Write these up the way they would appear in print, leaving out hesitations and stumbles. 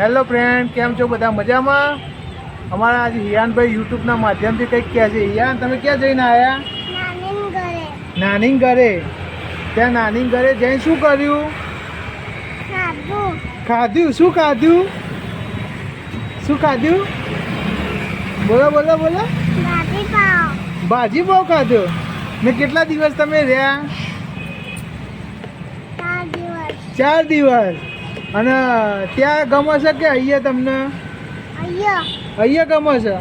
Hello friend, કેમ છો બધા? મજામાં? અમારા આજે હિયાનભાઈ યુટ્યુબના માધ્યમથી કંઈક કહે છે. હિયાન, તમે ક્યાં જઈને આવ્યા? નાની ઘરે. ત્યાં નાની ઘરે જઈને શું કર્યું? ખાધું. શું ખાધું? શું ખાધું? બોલો બોલો બોલો. ભાજી પાવ ખાધો. ને કેટલા દિવસ તમે રહ્યા? 4 દિવસ. અને ત્યાં ગમે છે કે અહીંયા તમને? અહીંયા ગમે છે.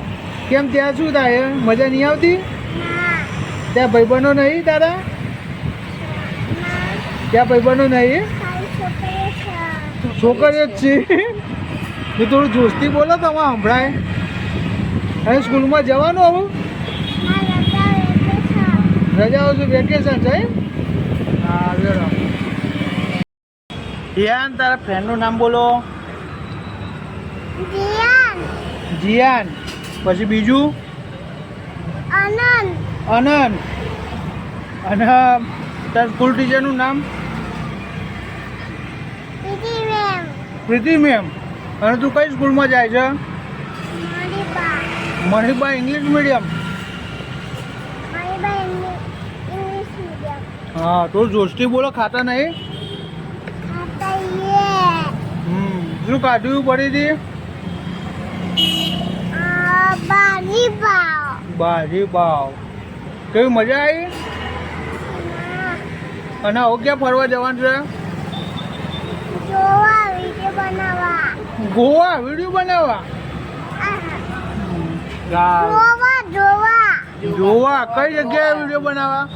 કેમ, ત્યાં શું થાય? મજા નહીં આવતી? ત્યાં ભાઈબંધો નહીં તારા? ત્યાં ભાઈબંધો નહીં? છોકરીઓ જ છે. થોડું જોશથી બોલો, તમે સંભળાય. અને સ્કૂલમાં જવાનું આવું? રજાઓ છે, વેકેશન છે. હા, વેરો. હિયાન, તારા ફ્રેન્ડનું નામ બોલો. જીયાન. પછી બીજું? અનંત. અને તારા સ્કૂલ ટીચરનું નામ? પ્રીતિ મેમ. અને તું કઈ સ્કૂલમાં જાય છે? Maniba English medium. હા, થોડું જોશથી બોલો, ખાતા નહીં? શું ખાધું પડી હતી? ભાજી પાવ. કેવી મજા આવી? અને હવે ક્યાં ફરવા જવાનું છે? ગોવા વિડીયો બનાવવા. જોવા કઈ જગ્યાએ વિડીયો બનાવવા?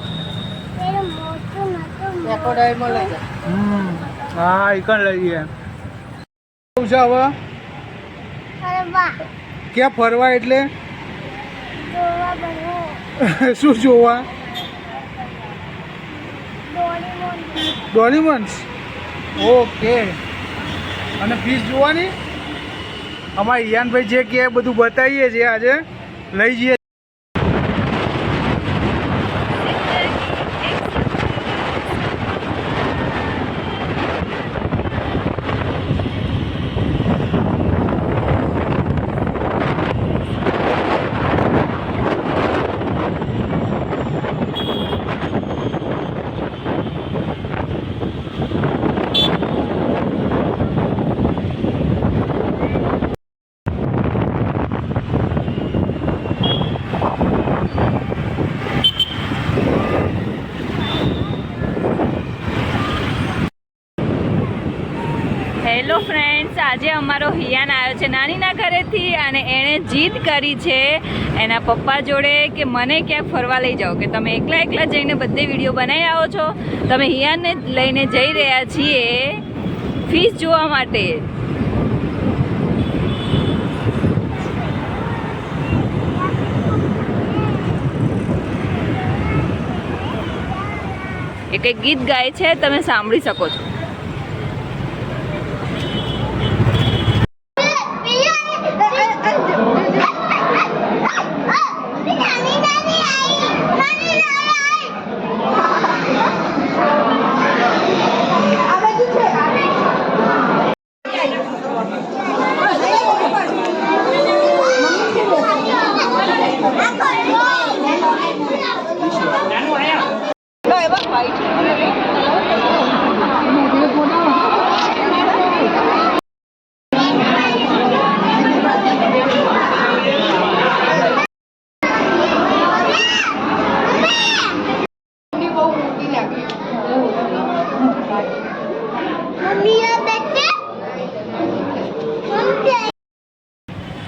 હા, એ કણ લઈએ. છે હવે ક્યાં ફરવા? એટલે શું જોવા? ડોરેમોન્સ. ઓકે. અને ફીસ જોવાની? અમારા હિયાનભાઈ જે કે બધું બતાવીએ છીએ, આજે લઈ જઈએ. હેલો ફ્રેન્ડ્સ, આજે અમારો હિયાન આવ્યો છે નાનીના ઘરેથી અને એણે જીદ કરી છે એના પપ્પા જોડે કે મને ક્યાંક ફરવા લઈ જાઓ, કે તમે એકલા એકલા જઈને બધે વિડીયો બનાવી આવો છો. તમે હિયાનને લઈને જઈ રહ્યા છીએ ફીસ જોવા માટે. એ કંઈક ગીત ગાય છે, તમે સાંભળી શકો છો.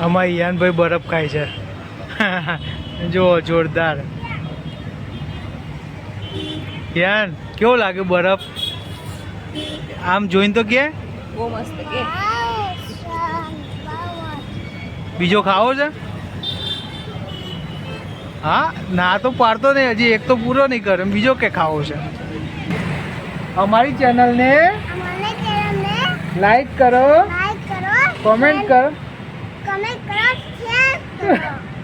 અમારા હિયાનભાઈ બરફ ખાય છે. જો જોરદાર. હિયાન, કેવો લાગે બરફ? આમ જોઈને તો કે બહુ મસ્ત. કે બીજો ખાવો છે? હા, ના તો પાડતો નહીં, હજી એક તો પૂરો નહીં કરે, બીજો કે ખાવો છે? અમારી ચેનલને લાઈક કરો, કોમેન્ટ કરો,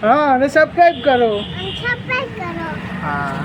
હા, અને સબસ્ક્રાઈબ કરો. હા.